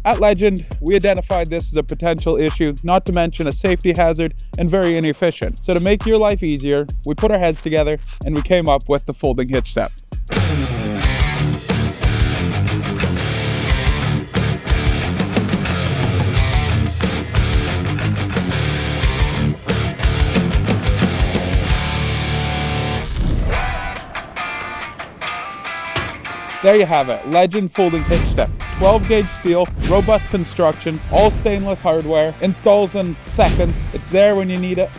At Legend, we identified this as a potential issue, not to mention a safety hazard and very inefficient. So to make your life easier, we put our heads together and we came up with the folding hitch step. There you have it, Legend Folding HitchStep. 12-gauge steel, robust construction, all stainless hardware, installs in seconds. It's there when you need it,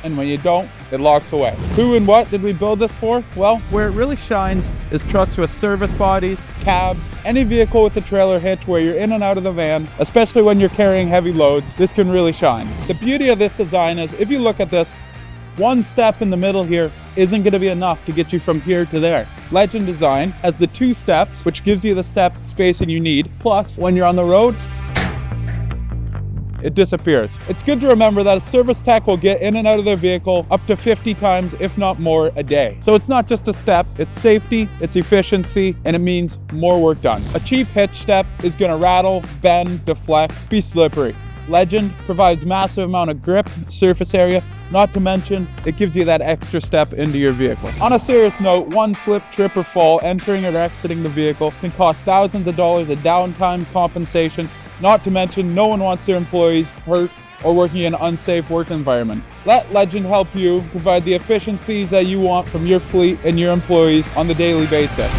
and when you don't, it locks away. Who and what did we build this for? Well, where it really shines is trucks with service bodies, cabs, any vehicle with a trailer hitch where you're in and out of the van, especially when you're carrying heavy loads, this can really shine. The beauty of this design is, if you look at this, one step in the middle here isn't going to be enough to get you from here to there. Legend design has the 2 steps, which gives you the step spacing you need. Plus, when you're on the road, it disappears. It's good to remember that a service tech will get in and out of their vehicle up to 50 times, if not more, a day. So it's not just a step, it's safety, it's efficiency, and it means more work done. A cheap hitch step is going to rattle, bend, deflect, be slippery. Legend provides massive amount of grip, surface area, not to mention it gives you that extra step into your vehicle. On a serious note, one slip, trip, or fall entering or exiting the vehicle can cost thousands of dollars of downtime compensation, not to mention no one wants their employees hurt or working in an unsafe work environment. Let Legend help you provide the efficiencies that you want from your fleet and your employees on the daily basis.